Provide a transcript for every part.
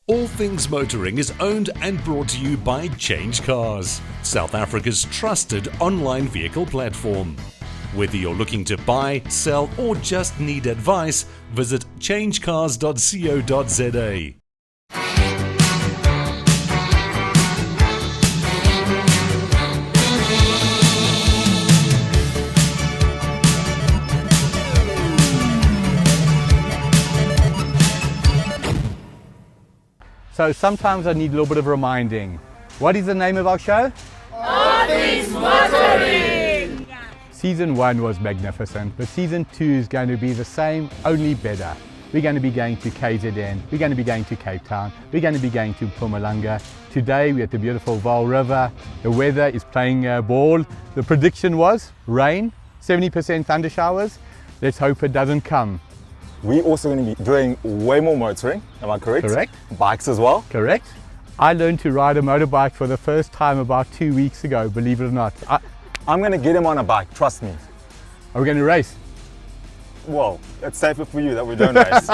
All Things Motoring is owned and brought to you by CHANGECARS, South Africa's trusted online vehicle platform. Whether you're looking to buy, sell or just need advice, visit changecars.co.za. So sometimes I need a little bit of reminding. What is the name of our show? All Things Motoring! Season 1 was magnificent, but Season 2 is going to be the same, only better. We're going to be going to KZN, we're going to be going to Cape Town, we're going to be going to Mpumalanga. Today we're at the beautiful Vaal River. The weather is playing ball. The prediction was rain, 70% thunder showers. Let's hope it doesn't come. We're also going to be doing way more motoring, am I correct? Correct. Bikes as well? Correct. I learned to ride a motorbike for the first time about 2 weeks ago, believe it or not. I'm going to get him on a bike, trust me. Are we going to race? Well, it's safer for you that we don't race.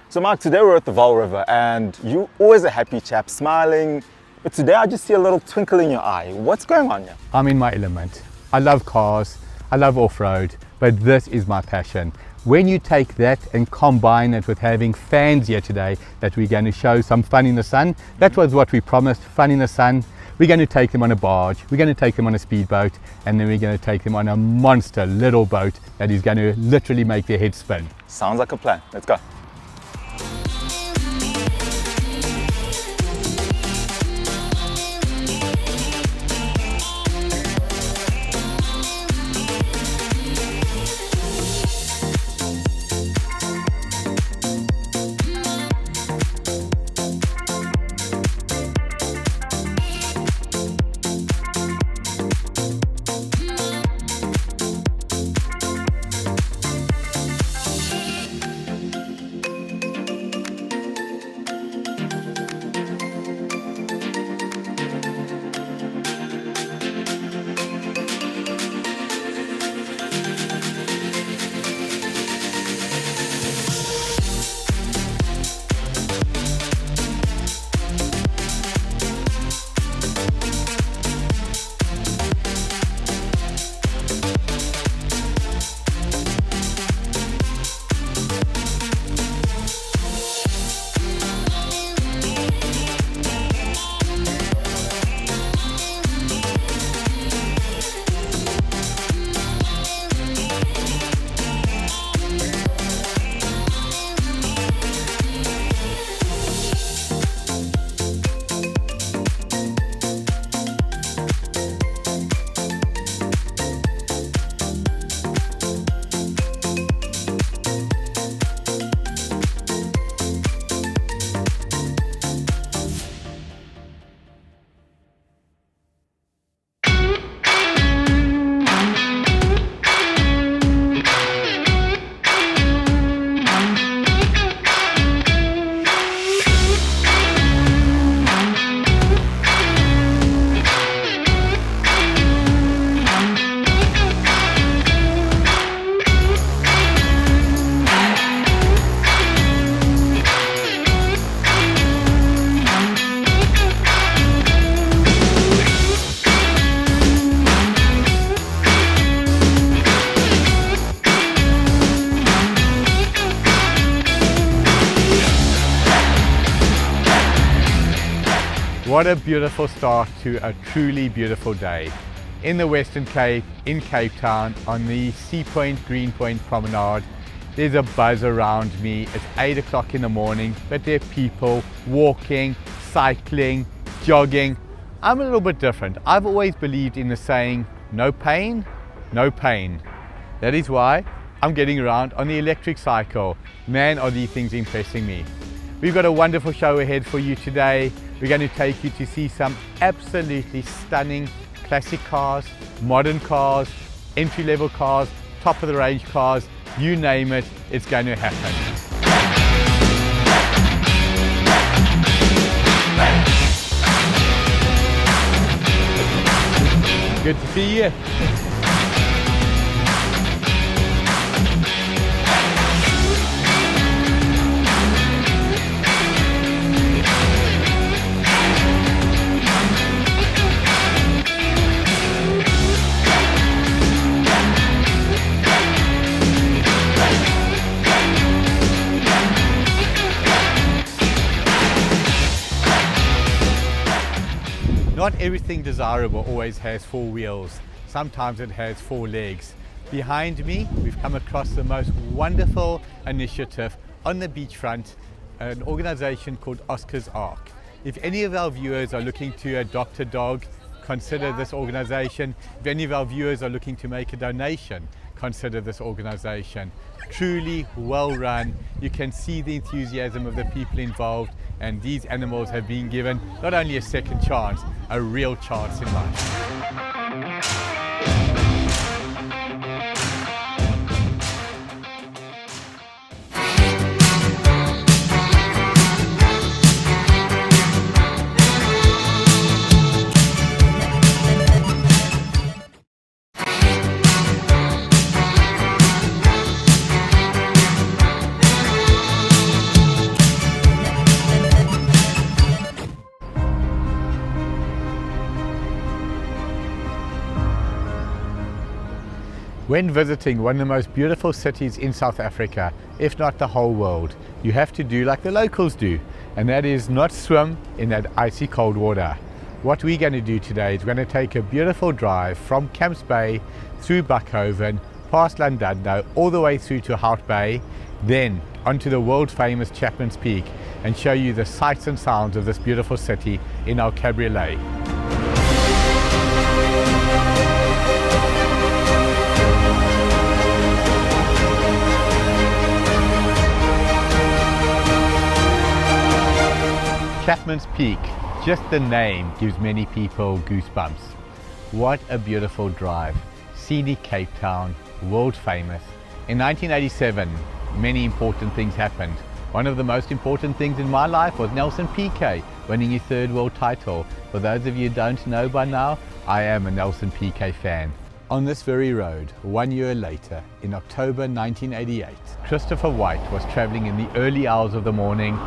So Mark, today we're at the Vaal River and you're always a happy chap, smiling. But today I just see a little twinkle in your eye. What's going on here? I'm in my element. I love cars, I love off-road, but this is my passion. When you take that and combine it with having fans here today that we're going to show some fun in the sun, that was what we promised, fun in the sun. We're going to take them on a barge, we're going to take them on a speedboat, and then we're going to take them on a monster little boat that is going to literally make their head spin. Sounds like a plan. Let's go. What a beautiful start to a truly beautiful day. In the Western Cape, in Cape Town, on the Sea Point, Green Point Promenade, there's a buzz around me. It's 8 o'clock in the morning, but there are people walking, cycling, jogging. I'm a little bit different. I've always believed in the saying, no pain, no pain. That is why I'm getting around on the electric cycle. Man, are these things impressing me. We've got a wonderful show ahead for you today. We're going to take you to see some absolutely stunning classic cars, modern cars, entry-level cars, top-of-the-range cars, you name it, it's going to happen. Good to see you. Not everything desirable always has four wheels. Sometimes it has four legs. Behind me, we've come across the most wonderful initiative on the beachfront, an organization called Oscar's Ark. If any of our viewers are looking to adopt a dog, consider this organization. If any of our viewers are looking to make a donation, consider this organization. Truly well run. You can see the enthusiasm of the people involved, and these animals have been given not only a second chance, a real chance in life. When visiting one of the most beautiful cities in South Africa, if not the whole world, you have to do like the locals do, and that is not swim in that icy cold water. What we're going to do today is we're going to take a beautiful drive from Camps Bay through Buckhoven, past Llandudno, all the way through to Hout Bay, then onto the world famous Chapman's Peak, and show you the sights and sounds of this beautiful city in our cabriolet. Chapman's Peak, just the name gives many people goosebumps. What a beautiful drive. Scenic Cape Town, world famous. In 1987, many important things happened. One of the most important things in my life was Nelson Piquet winning his third world title. For those of you who don't know by now, I am a Nelson Piquet fan. On this very road, 1 year later, in October 1988, Christopher White was traveling in the early hours of the morning,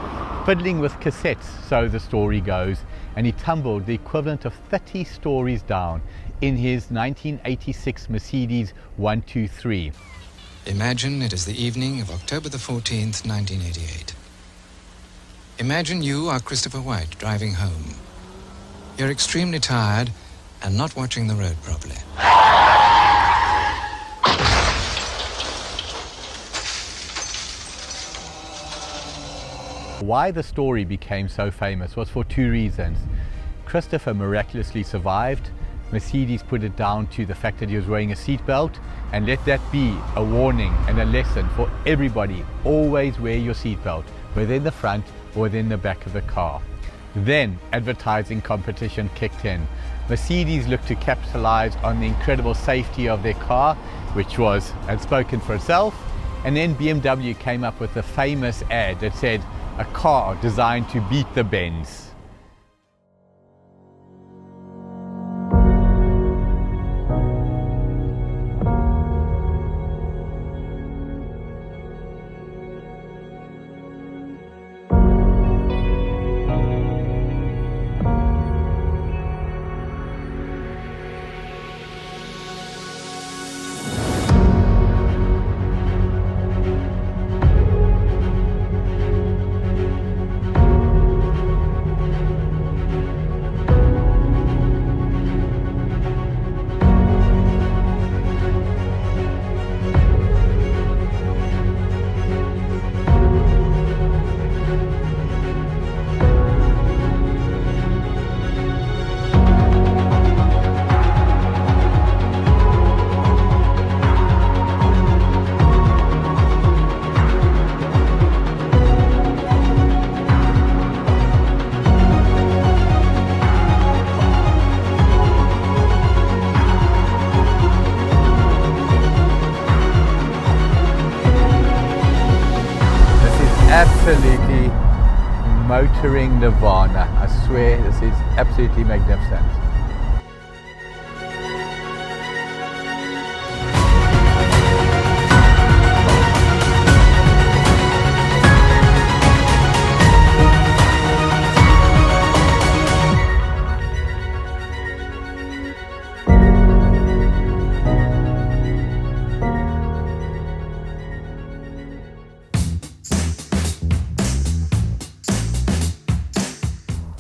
fiddling with cassettes, so the story goes, and he tumbled the equivalent of 30 stories down in his 1986 Mercedes 123. Imagine it is the evening of October the 14th, 1988. Imagine you are Christopher White driving home. You're extremely tired and not watching the road properly. Why the story became so famous was for two reasons. Christopher miraculously survived. Mercedes put it down to the fact that he was wearing a seatbelt, and let that be a warning and a lesson for everybody. Always wear your seatbelt, whether in the front or within the back of the car. Then advertising competition kicked in. Mercedes looked to capitalize on the incredible safety of their car, which had spoken for itself. And then BMW came up with the famous ad that said, "A car designed to beat the Benz." Absolutely motoring nirvana. I swear this is absolutely magnificent.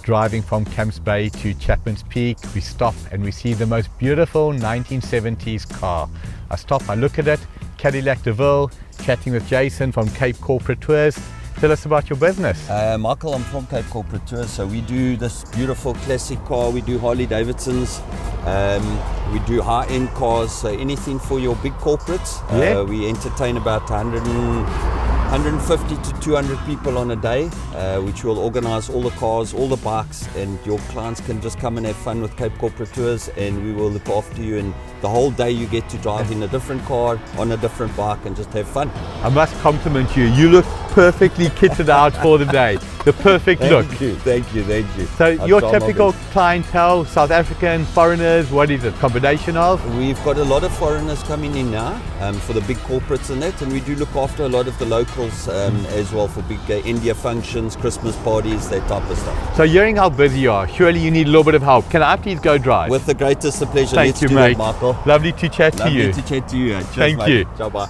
driving from Camps Bay to Chapman's Peak, we stop and we see the most beautiful 1970s car. I stop, I look at it, Cadillac DeVille, chatting with Jason from Cape Corporate Tours. Tell us about your business. Michael, I'm from Cape Corporate Tours, so we do this beautiful classic car, we do Harley Davidsons, we do high-end cars, so anything for your big corporates. Yeah. We entertain about 150 to 200 people on a day, which will organize all the cars, all the bikes, and your clients can just come and have fun with Cape Corporate Tours, and we will look after you, and the whole day you get to drive in a different car, on a different bike, and just have fun. I must compliment you. You look perfectly kitted out for the day. The perfect look. Thank you. So I your try my typical best. clientele, South African, foreigners, what is it? Combination of? We've got a lot of foreigners coming in now for the big corporates and that, and we do look after a lot of the locals as well for big India functions, Christmas parties, that type of stuff. So hearing how busy you are, surely you need a little bit of help. Can I please go drive? With the greatest of pleasure. Thank Let's you, do mate. that, Michael. Lovely to chat to you. Lovely to chat to you. Cheers, Thank mate. you. Ciao, bye.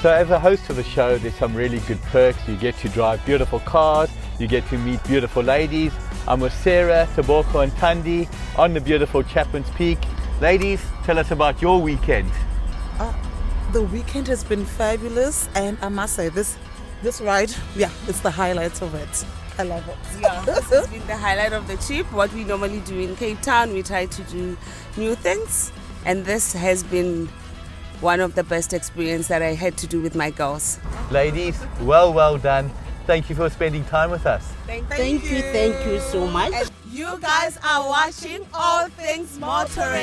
So as a host of the show, there's some really good perks. You get to drive beautiful cars, you get to meet beautiful ladies. I'm with Sarah, Taboko and Tandi on the beautiful Chapman's Peak. Ladies, tell us about your weekend. The weekend has been fabulous, and I must say this ride, it's the highlights of it. I love it. Yeah, this has been the highlight of the trip. What we normally do in Cape Town, we try to do new things, and this has been one of the best experiences that I had to do with my girls. Ladies, well done. Thank you for spending time with us. Thank you so much. And you guys are watching All Things Motoring.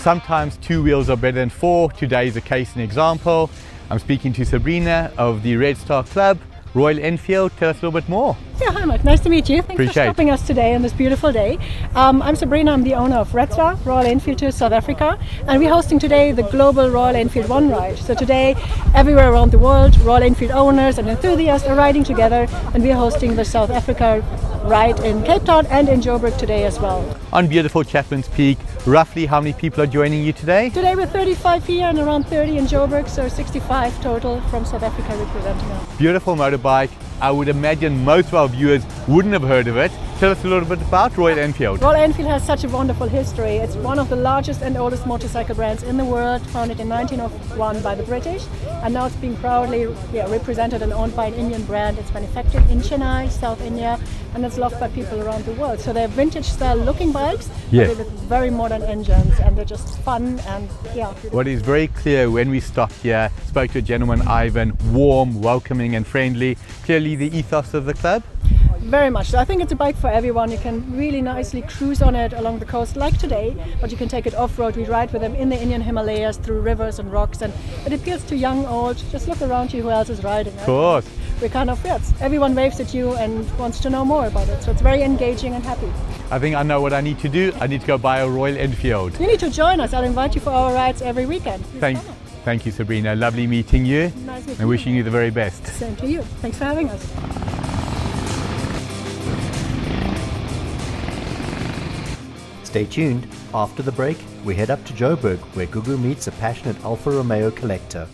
Sometimes two wheels are better than four. Today is a case and example. I'm speaking to Sabrina of the Red Star Club, Royal Enfield. Tell us a little bit more. Yeah, hi Mike, nice to meet you. Thanks Appreciate for stopping us today on this beautiful day. I'm Sabrina, I'm the owner of Red Star, Royal Enfield Tours South Africa, and we're hosting today the global Royal Enfield One Ride. So today, everywhere around the world, Royal Enfield owners and enthusiasts are riding together, and we're hosting the South Africa ride in Cape Town and in Joburg today as well. On beautiful Chapman's Peak, roughly how many people are joining you today? Today we're 35 here and around 30 in Joburg, so 65 total from South Africa representing us. Beautiful motorbike. I would imagine most of our viewers wouldn't have heard of it. Tell us a little bit about Royal Enfield. Royal Enfield has such a wonderful history. It's one of the largest and oldest motorcycle brands in the world, founded in 1901 by the British, and now it's being proudly represented and owned by an Indian brand. It's manufactured in Chennai, South India, and it's loved by people around the world. So they're vintage style looking bikes, Yes. but with very modern engines, and they're just fun and What is very clear when we stopped here, spoke to a gentleman, Ivan, warm, welcoming and friendly. Clearly the ethos of the club. Very much. So I think it's a bike for everyone. You can really nicely cruise on it along the coast like today, but you can take it off-road. We ride with them in the Indian Himalayas through rivers and rocks, and it appeals to young, old. Just look around you who else is riding. Of course. We're kind of, everyone waves at you and wants to know more about it. So it's very engaging and happy. I think I know what I need to do. I need to go buy a Royal Enfield. You need to join us. I'll invite you for our rides every weekend. Thank you, Sabrina. Lovely meeting you. Nice meeting And wishing you the very best. Same to you. Thanks for having us. Stay tuned. After the break, we head up to Joburg, where Gugu meets a passionate Alfa Romeo collector.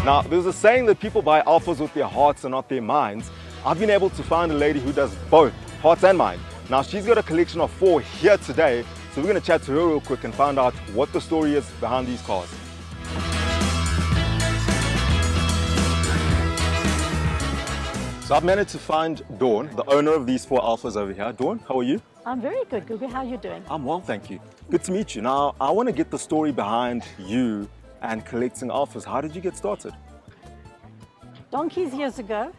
Now, there's a saying that people buy Alphas with their hearts and not their minds. I've been able to find a lady who does both, hearts and mind. Now, she's got a collection of 4 here today, so we're going to chat to her real quick and find out what the story is behind these cars. So I've managed to find Dawn, the owner of these 4 Alphas over here. Dawn, how are you? I'm very good, Gugu. How are you doing? I'm well, thank you. Good to meet you. Now, I want to get the story behind you and collecting Alphas. How did you get started? Donkeys years ago,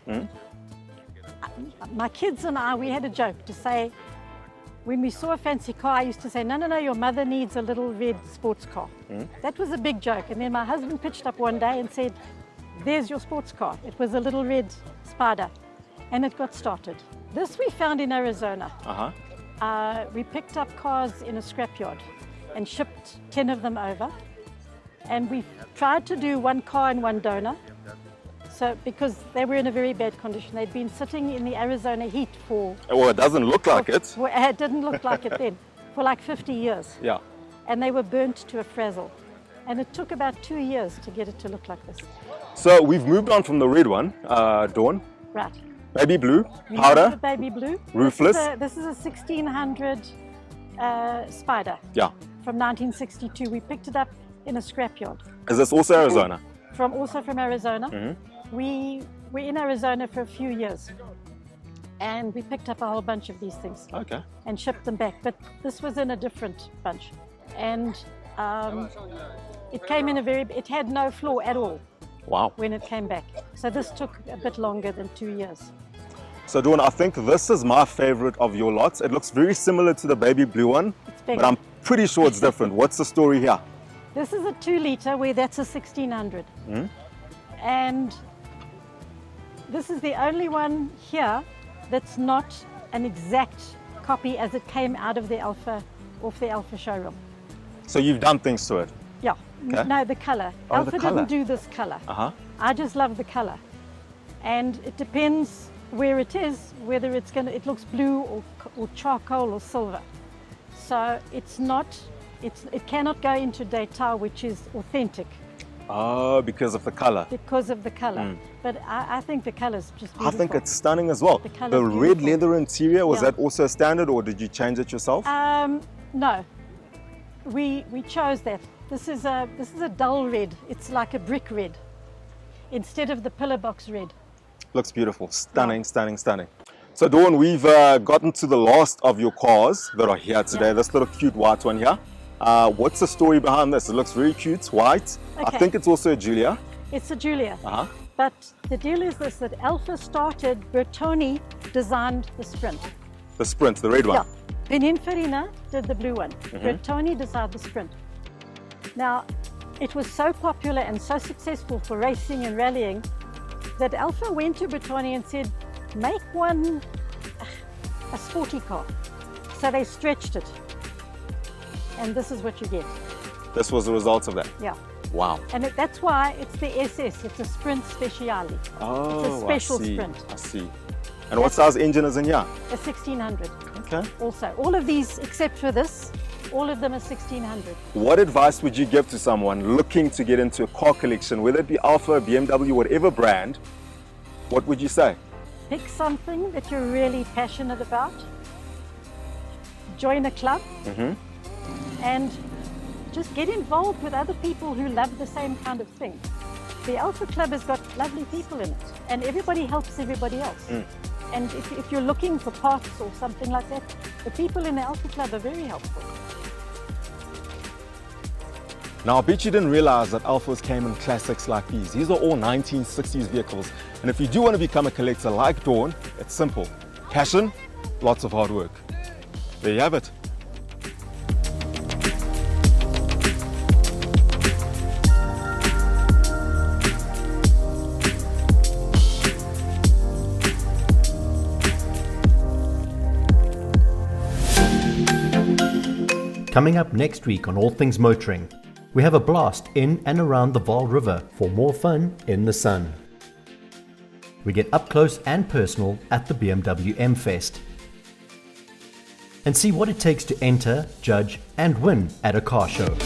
my kids and I, we had a joke to say, when we saw a fancy car, I used to say, no, your mother needs a little red sports car. That was a big joke. And then my husband pitched up one day and said, there's your sports car. It was a little red Spider. And it got started. This we found in Arizona. We picked up cars in a scrapyard and shipped 10 of them over. And we tried to do 1 car and 1 donor. So, because they were in a very bad condition. They'd been sitting in the Arizona heat for... Well, it doesn't look like it. Well, it didn't look like it then, for like 50 years. Yeah. And they were burnt to a frazzle. And it took about 2 years to get it to look like this. So we've moved on from the red one, Dawn. Right. Baby blue, We powder, have the baby blue. roofless. This is a 1600 Spider. Yeah. From 1962. We picked it up in a scrapyard. Is this also Arizona? Also from Arizona. We were in Arizona for a few years. And we picked up a whole bunch of these things. Okay. And shipped them back. But this was in a different bunch. And it came in it had no floor at all. Wow. When it came back. So this took a bit longer than 2 years. So Dawn, I think this is my favorite of your lots. It looks very similar to the baby blue one, but I'm pretty sure it's different. What's the story here? This is a 2 litre where that's a 1600. And this is the only one here that's not an exact copy as it came out of the Alfa, off the Alfa showroom. So you've done things to it? Yeah. Okay. No, the color. Oh, Alfa the colour. didn't do this color. I just love the color. And it depends where it is, whether it looks blue or charcoal or silver. So it's not, it cannot go into data, which is authentic. Oh, because of the color. Because of the color. But I think the color is just beautiful. I think it's stunning as well. The red leather interior, was that also standard or did you change it yourself? No, we chose that. This is a dull red. It's like a brick red instead of the pillar box red. Looks beautiful. Stunning, stunning, stunning. So Dawn, we've gotten to the last of your cars that are here today. This little cute white one here. What's the story behind this? It looks very cute, white. Okay. I think it's also a Giulia. It's a Giulia. But the deal is this, that Alfa started, Bertoni designed the Sprint. The Sprint, the red one. Yeah. Pininfarina did the blue one. Bertoni designed the Sprint. Now, it was so popular and so successful for racing and rallying that Alfa went to Bertoni and said, make one a sporty car. So they stretched it. And this is what you get. This was the result of that? Yeah. Wow. And that's why it's the SS. It's a Sprint Speciale. Oh, it's a special I see. Sprint. I see. And what size engine is in here? A 1600. Okay. Also, all of these, except for this, all of them are 1600. What advice would you give to someone looking to get into a car collection, whether it be Alfa, BMW, whatever brand? What would you say? Pick something that you're really passionate about. Join a club. And just get involved with other people who love the same kind of thing. The Alfa Club has got lovely people in it, and everybody helps everybody else. And if you're looking for parts or something like that, the people in the Alfa Club are very helpful. Now, I bet you didn't realize that Alphas came in classics like these. These are all 1960s vehicles. And if you do want to become a collector like Dawn, it's simple. Passion, lots of hard work. There you have it. Coming up next week on All Things Motoring, we have a blast in and around the Vaal River for more fun in the sun. We get up close and personal at the BMW M-Fest and see what it takes to enter, judge and win at a car show.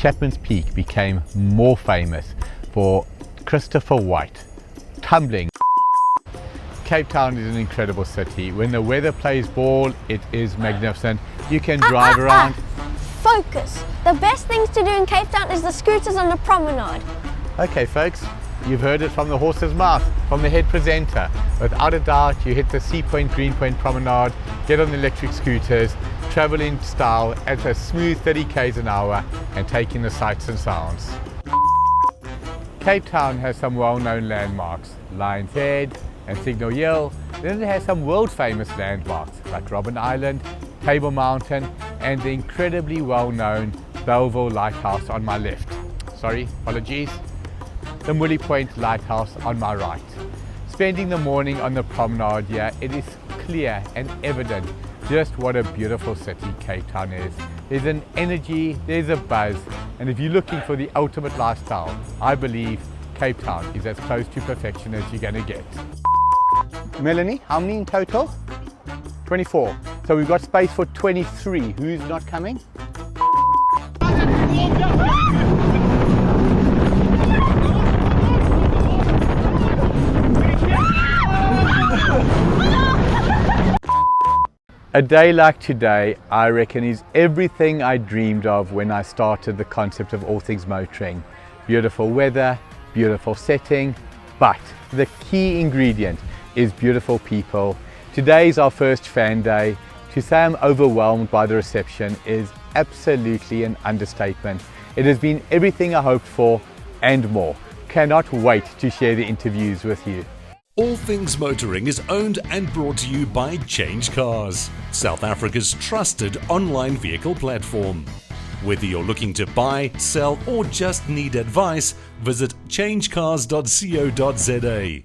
Chapman's Peak became more famous for Christopher White tumbling. Cape Town is an incredible city. When the weather plays ball, it is magnificent. You can drive around. Focus. The best things to do in Cape Town is the scooters on the promenade. Okay folks, you've heard it from the horse's mouth, from the head presenter. Without a doubt, you hit the Sea Point, Green Point promenade, get on the electric scooters, travel in style at a smooth 30 k's an hour and take in the sights and sounds. Cape Town has some well-known landmarks, Lion's Head and Signal Hill. Then it has some world-famous landmarks like Robben Island, Table Mountain and the incredibly well-known Belleville Lighthouse on my left. Sorry, apologies. The Mully Point Lighthouse on my right. Spending the morning on the promenade here, it is clear and evident just what a beautiful city Cape Town is. There's an energy, there's a buzz, and if you're looking for the ultimate lifestyle, I believe Cape Town is as close to perfection as you're gonna get. Melanie, how many in total? 24. So we've got space for 23. Who's not coming? A day like today, I reckon, is everything I dreamed of when I started the concept of All Things Motoring. Beautiful weather, beautiful setting, but the key ingredient is beautiful people. Today is our first fan day. To say I'm overwhelmed by the reception is absolutely an understatement. It has been everything I hoped for and more. Cannot wait to share the interviews with you. All Things Motoring is owned and brought to you by CHANGECARS, South Africa's trusted online vehicle platform. Whether you're looking to buy, sell or just need advice, visit changecars.co.za.